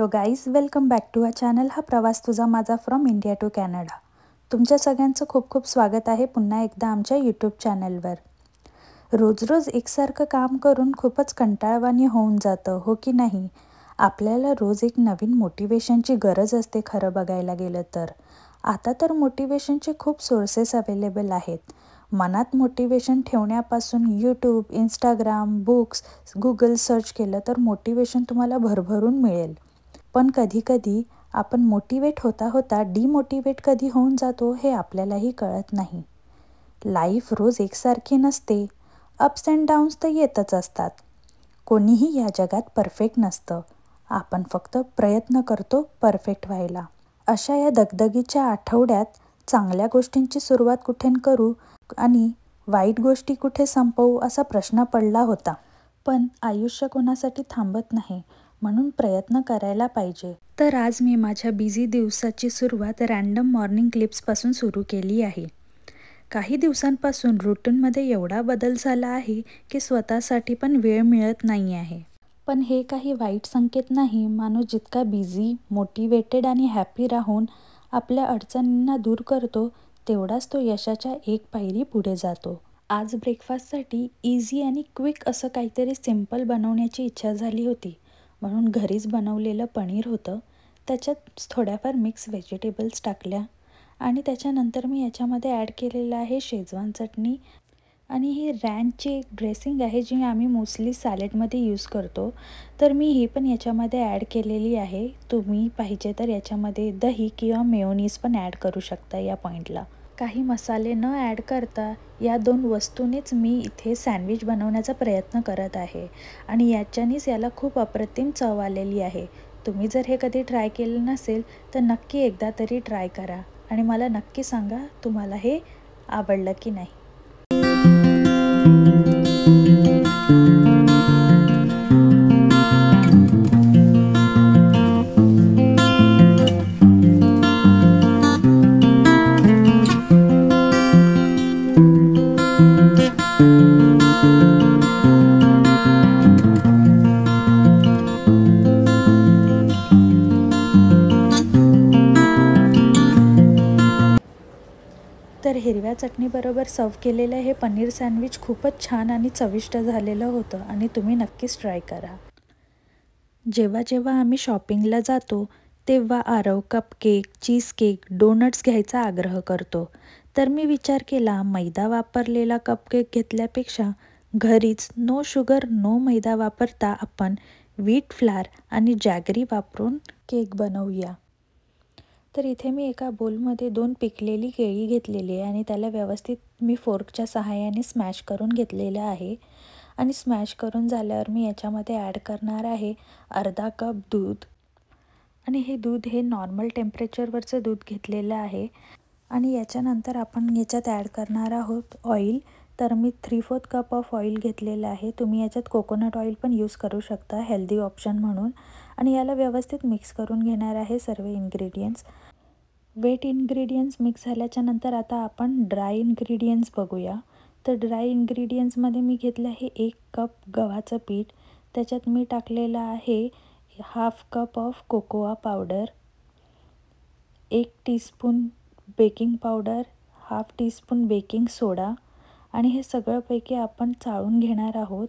Hello guys, welcome back to a channel. हा प्रवास तुझा माझा फ्रॉम इंडिया टू कॅनडा. तुमच्या सगळ्यांचं खूप खूप स्वागत आहे पुन्हा एकदा आमच्या यूट्यूब चॅनलवर. रोज रोज एकसारखं काम करून खूपच कंटाळवाणी होऊन जातं, हो की नाही? आपल्याला रोज एक नवीन मोटिवेशनची गरज असते खरं बघायला गेलं तर. आता तर मोटिवेशनचे खूप सोर्सेस अवेलेबल आहेत. मनात मोटिवेशन ठेवण्यापासून YouTube, Instagram, books, Google search केलं तर मोटिवेशन तुम्हाला भरभरून मिळेल. पण कधीकधी आपण मोटिवेट होता होता डिमोटिवेट कधी होऊन जातो हे आपल्यालाही कळत नाही. लाईफ रोज एकसारखी नसते. अप्स अँड डाऊन्स तर येतच असतात. कोणीही या जगात परफेक्ट नसतं. आपण फक्त प्रयत्न करतो परफेक्ट व्हायला. अशा या दगदगीच्या आठवड्यात चांगल्या गोष्टींची सुरुवात कुठे करू आणि वाईट गोष्टी कुठे संपवू असा प्रश्न पडला होता. पण आयुष्य कोणासाठी थांबत नाही, म्हणून प्रयत्न करायला पाहिजे. तर आज मी माझ्या बिझी दिवसाची सुरुवात रँडम मॉर्निंग क्लिप्सपासून सुरू केली आहे. काही दिवसांपासून रुटीनमध्ये एवढा बदल झाला आहे की स्वतःसाठी पण वेळ मिळत नाही आहे. पण हे काही वाईट संकेत नाही. माणूस जितका बिझी, मोटिवेटेड आणि हॅपी राहून आपल्या अडचणींना दूर करतो, तेवढाच तो यशाच्या एक पायरी पुढे जातो. आज ब्रेकफास्टसाठी इझी आणि क्विक असं काहीतरी सिम्पल बनवण्याची इच्छा झाली होती, म्हणून घरीच बनवलेलं पनीर होतं. त्याच्यात थोड्याफार मिक्स व्हेजिटेबल्स टाकल्या आणि त्याच्यानंतर मी याच्यामध्ये ॲड केलेलं आहे शेजवान चटणी. आणि ही रँचची एक ड्रेसिंग आहे जी आम्ही मोस्टली सॅलेडमध्ये यूज करतो, तर मी ही पण याच्यामध्ये ॲड केलेली आहे. तुम्ही पाहिजे तर याच्यामध्ये दही किंवा मेयोनीज पण ॲड करू शकता या पॉईंटला. काही मसाले न ॲड करता या 2 वस्तूंनीच मी इथे सँडविच बनवण्याचा प्रयत्न करत आहे आणि याच्यानेच याला खूप अप्रतिम चव आलेली आहे. तुम्ही जर हे कधी ट्राय केलं नसेल तर नक्की एकदा तरी ट्राय करा आणि मला नक्की सांगा तुम्हाला हे आवडलं की नाही. तर हिरव्या चटणीबरोबर सर्व केलेलं हे पनीर सँडविच खूपच छान आणि चविष्ट झालेलं होतं आणि तुम्ही नक्कीच ट्राय करा. जेव्हा जेव्हा आम्ही शॉपिंगला जातो तेव्हा Aarav cupcake, cheese cake, donuts घ्यायचा आग्रह करतो. तर मी विचार केला, मैदा वापरलेला कपकेक घेतल्यापेक्षा घरीच नो शुगर नो मैदा वापरता आपण व्हीट फ्लार आणि जॅगरी वापरून केक बनवूया. तर इथे मी एका बोलमध्ये 2 पिकलेली केळी घेतलेली आहे आणि त्याला व्यवस्थित मी फोर्कच्या सहाय्याने स्मॅश करून घेतलेलं आहे. आणि स्मॅश करून झाल्यावर मी याच्यामध्ये ॲड करणार आहे अर्धा कप दूध. आणि हे दूध हे नॉर्मल टेम्परेचरवरचं दूध घेतलेलं आहे. आणि याच्यानंतर आपण याच्यात ॲड करणार आहोत ऑइल. तर मी 3/4 कप ऑफ ऑइल घेतलेलं आहे. तुम्ही याच्यात कोकोनट ऑइल पण यूज करू शकता हेल्दी ऑप्शन म्हणून. आणि याला व्यवस्थित मिक्स करून घेणार आहे सर्व इन्ग्रेडियंट्स. वेट इन्ग्रेडियंट्स मिक्स झाल्याच्या नंतर आता आपण ड्राय इन्ग्रेडियंट्स बघूया. तर ड्राय इन्ग्रेडियंट्समध्ये मी घेतलं आहे 1 कप गव्हाचं पीठ. त्याच्यात मी टाकलेलं आहे 1/2 cup of cocoa powder, 1 teaspoon baking powder, 1/2 teaspoon baking soda आणि हे सगळंपैकी आपण चाळून घेणार आहोत.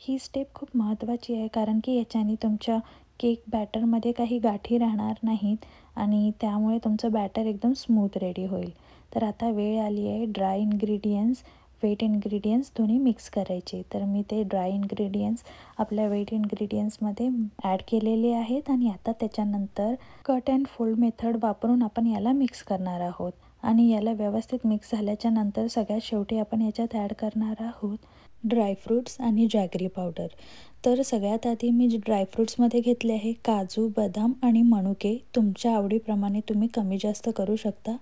ही स्टेप खूप महत्त्वाची आहे कारण की याच्याने तुमच्या केक बॅटरमध्ये काही गाठी राहणार नाहीत आणि त्यामुळे तुमचं बॅटर एकदम स्मूथ रेडी होईल. तर आता वेळ आली आहे ड्राय इन्ग्रेडियंट्स, वेट इन्ग्रेडियंट्स दोन्ही मिक्स करायचे. तर मी ते ड्राय इन्ग्रेडियंट्स आपल्या वेट इन्ग्रेडियंट्समध्ये ॲड केलेले आहेत आणि आता त्याच्यानंतर कट अँड फोल्ड मेथड वापरून आपण याला मिक्स करणार आहोत. आणि याला व्यवस्थित मिक्स झाल्याच्या नंतर सगळ्यात शेवटी आपण याच्यात ॲड करणार आहोत ड्रायफ्रूट्स आणि जॅगरी पावडर. तर सगळ्यात आधी मी ड्रायफ्रूट्समध्ये घेतले आहे काजू, बदाम आणि मनुके. तुमच्या आवडीप्रमाणे तुम्ही कमी जास्त करू शकता.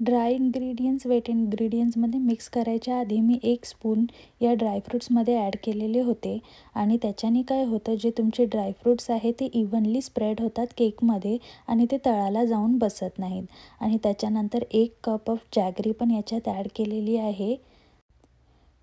ड्राय इन्ग्रेडियंट्स वेट इन्ग्रेडियंट्समध्ये मिक्स करायच्या आधी मी 1 स्पून या ड्रायफ्रूट्समध्ये ॲड केलेले होते आणि त्याच्याने काय होतं, जे तुमचे ड्रायफ्रूट्स आहे ते इव्हनली स्प्रेड होतात केकमध्ये आणि ते तळाला जाऊन बसत नाहीत. आणि त्याच्यानंतर 1 कप ऑफ जॅगरी पण याच्यात ॲड केलेली आहे.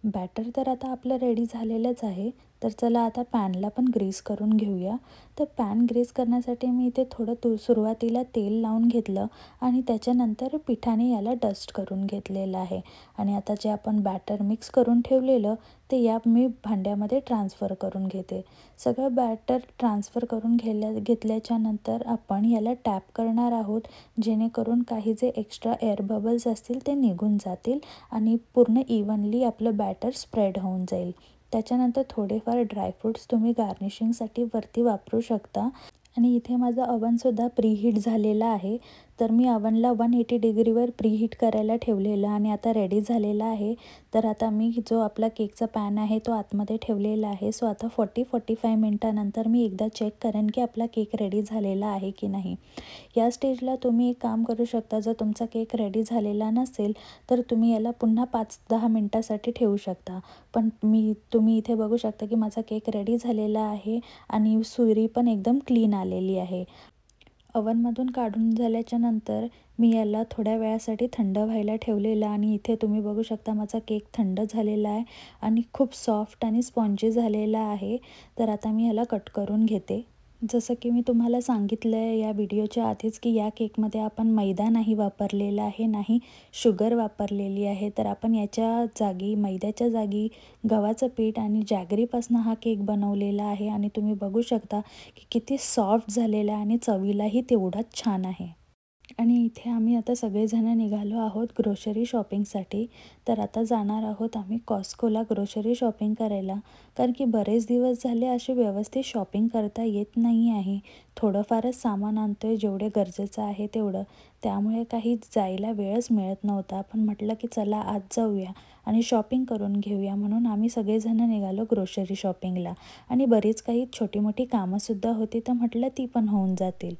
बॅटर तर आता आपलं रेडी झालेलंच आहे. तर चला आता पॅनला पण ग्रीस करून घेऊया. तर पॅन ग्रीस करण्यासाठी मी इथे थोडं सुरुवातीला तेल लावून घेतलं आणि त्याच्यानंतर पिठाने याला डस्ट करून घेतलेलं आहे. आणि आता जे आपण बॅटर मिक्स करून ठेवलेलं ते मी भांड्यामध्ये ट्रान्सफर करून घेते. सगळं बॅटर ट्रान्सफर करून घेतल्याच्या नंतर आपण याला टॅप करणार आहोत, जेणेकरून काही जे एक्स्ट्रा एअर बबल्स असतील ते निघून जातील आणि पूर्ण इव्हनली आपलं बॅटर स्प्रेड होऊन जाईल. त्याच्यानंतर थोडेफार ड्रायफ्रूट्स तुम्ही गार्निशिंगसाठी वरती वापरू शकता. आणि इथे माझं अवनसुद्धा प्रीहीट झालेलं आहे. तर मी अवनला 180 डिग्रीवर प्रीहीट करायला ठेवलेलं आणि आता रेडी झालेला आहे. तर आता मी जो आपला केकचा पॅन आहे तो आतमध्ये ठेवलेला आहे. सो आता 40-45 मिनटानंतर मी एकदा चेक करेन की आपला केक रेडी झालेला आहे की नाही. या स्टेजला तुम्ही एक काम करू शकता, जर तुमचा केक रेडी झालेला नसेल तर तुम्ही याला पुन्हा 5-10 मिनटासाठी ठेवू शकता. पण तुम्ही इथे बघू शकता की माझा केक रेडी झालेला आहे आणि सुरी पण एकदम क्लीन आलेली आहे. ओव्हनमधून काढून झाल्याच्या नंतर मी याला थोड्या वेळासाठी थंड व्हायला ठेवलेलं आणि इथे तुम्ही बघू शकता माझा केक थंड झालेला आहे आणि खूप सॉफ्ट आणि स्पॉन्जी झालेला आहे. तर आता मी ह्याला कट करून घेते. जसं की मी तुम्हाला सांगितलं आहे या व्हिडिओच्या आधीच की या केकमध्ये आपण मैदा नाही वापरलेला आहे, नाही शुगर वापरलेली आहे. तर आपण याच्या जागी मैद्याच्या जागी गव्हाचं पीठ आणि जॅगरीपासून हा केक बनवलेला आहे आणि तुम्ही बघू शकता की किती सॉफ्ट झालेला आहे आणि चवीलाही तेवढाच छान आहे. आणि इथे आम्ही आता सगळेजण निघालो आहोत ग्रोसरी शॉपिंगसाठी. तर आता जाणार आहोत आम्ही कॉस्कोला ग्रोसरी शॉपिंग करायला, कारण की बरेच दिवस झाले असे व्यवस्थित शॉपिंग करता येत नाही आहे. थोडंफारच सामान आणतो आहे, जेवढे गरजेचं आहे तेवढं. त्यामुळे काही जायला वेळच मिळत नव्हता. पण म्हटलं की चला आज जाऊया आणि शॉपिंग करून घेऊया, म्हणून आम्ही सगळेजण निघालो ग्रोसरी शॉपिंगला. आणि बरीच काही छोटी मोठी कामंसुद्धा होती, तर म्हटलं ती पण होऊन जातील.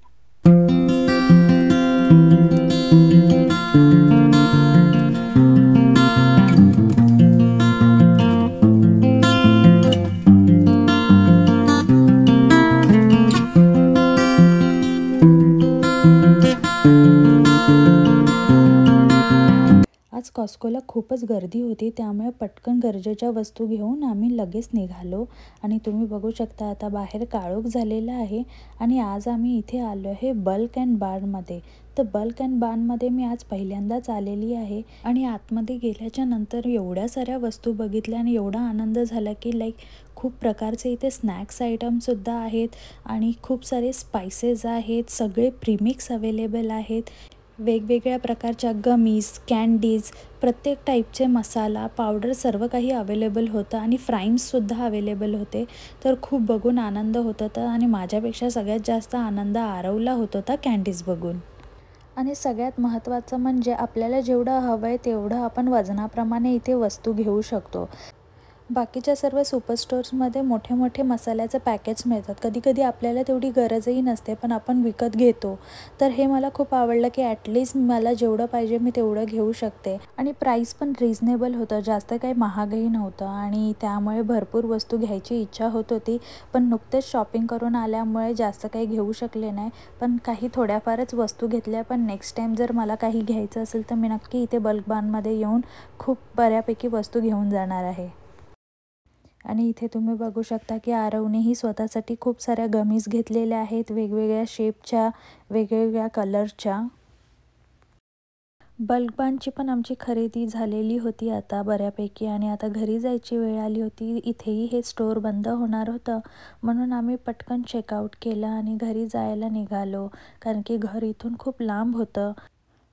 आज कॉस्कोला खूपच गर्दी होती, त्यामुळे पटकन गरजेच्या वस्तू घेऊन आम्ही लगेच निघालो. आणि तुम्ही बघू शकता आता बाहेर काळोख झालेला आहे आणि आज आम्ही इथे आलो आहे बल्क अँड बार्नमध्ये. तर बल्क अँड बार्नमध्ये मी आज पहिल्यांदाच आलेली आहे आणि आतमध्ये गेल्याच्या नंतर एवढ्या साऱ्या वस्तू बघितल्या आणि एवढा आनंद झाला की खूप प्रकारचे इथे स्नॅक्स आयटमसुद्धा आहेत आणि खूप सारे स्पायसेस आहेत. सगळे प्रीमिक्स अवेलेबल आहेत. वेगवेगळ्या प्रकारच्या गमीज, कँडीज, प्रत्येक टाईपचे मसाला पावडर सर्व काही अवेलेबल होतं आणि फ्राईम्ससुद्धा अवेलेबल होते. तर खूप बघून आनंद होत होता आणि माझ्यापेक्षा सगळ्यात जास्त आनंद आरवला होत होता कँडीज बघून. आणि सगळ्यात महत्त्वाचं म्हणजे आपल्याला जेवढं हवं आहे तेवढं आपण वजनाप्रमाणे इथे वस्तू घेऊ शकतो. बाकीच्या सर्व सुपर स्टोर्समध्ये मोठे मोठे मसाल्याचे पॅकेट्स मिळतात. कधीकधी आपल्याला तेवढी गरजही नसते, पण आपण विकत घेतो. तर हे मला खूप आवडलं की ॲटलिस्ट मला जेवढं पाहिजे मी तेवढं घेऊ शकते. आणि प्राईस पण रिजनेबल होतं, जास्त काही महागही नव्हतं आणि त्यामुळे भरपूर वस्तू घ्यायची इच्छा होत होती. पण नुकतेच शॉपिंग करून आल्यामुळे जास्त काही घेऊ शकले नाही, पण काही थोड्याफारच वस्तू घेतल्या. पण नेक्स्ट टाईम जर मला काही घ्यायचं असेल तर मी नक्की इथे बल्क बार्नमध्ये येऊन खूप बऱ्यापैकी वस्तू घेऊन जाणार आहे. आणि इथे तुम्ही बघू शकता की आरवनेही स्वतःसाठी खूप साऱ्या गमीज घेतलेल्या आहेत, वेगवेगळ्या शेपच्या, वेगवेगळ्या कलरच्या. बल्क बार्नची पण आमची खरेदी झालेली होती आता बऱ्यापैकी आणि आता घरी जायची वेळ आली होती. इथेही हे स्टोअर बंद होणार होतं, म्हणून आम्ही पटकन चेकआउट केलं आणि घरी जायला निघालो, कारण की घर इथून खूप लांब होतं.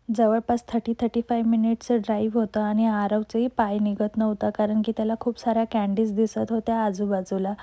जवळपास 30-35 मिनिट्सचं ड्राईव्ह होतं आणि आरवचंही पाय निघत नव्हता, कारण की त्याला खूप साऱ्या कँडीज दिसत होत्या आजूबाजूला.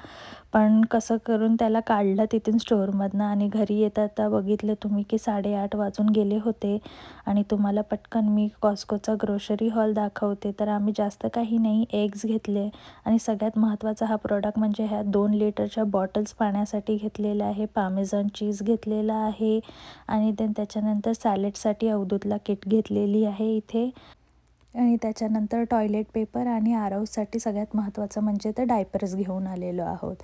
पण कसं करून त्याला काढलं तिथून स्टोअरमधनं आणि घरी येता बघितलं तुम्ही की 8:30 वाजून गेले होते. आणि तुम्हाला पटकन मी कॉस्कोचा ग्रोसरी हॉल दाखवते. तर आम्ही जास्त काही नाही, एग्स घेतले आणि सगळ्यात महत्त्वाचा हा प्रोडक्ट म्हणजे ह्या 2 लिटरच्या बॉटल्स पाण्यासाठी घेतलेल्या आहे. पामेझन चीज घेतलेला आहे आणि त्याच्यानंतर सॅलेडसाठी अवधूतला किट घेतलेली आहे इथे. आणि त्याच्यानंतर टॉयलेट पेपर आणि आरवसाठी सगळ्यात महत्त्वाचं म्हणजे तर डायपर्स घेऊन आलेलो आहोत.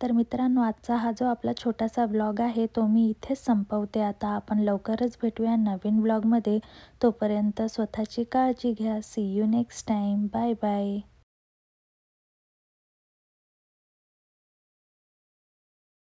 तर मित्रांनो, आजचा हा जो आपला छोटासा व्लॉग आहे तो मी इथेच संपवते. आता आपण लवकरच भेटूया नवीन व्लॉगमध्ये. तोपर्यंत स्वतःची काळजी घ्या. See you next time. Bye bye.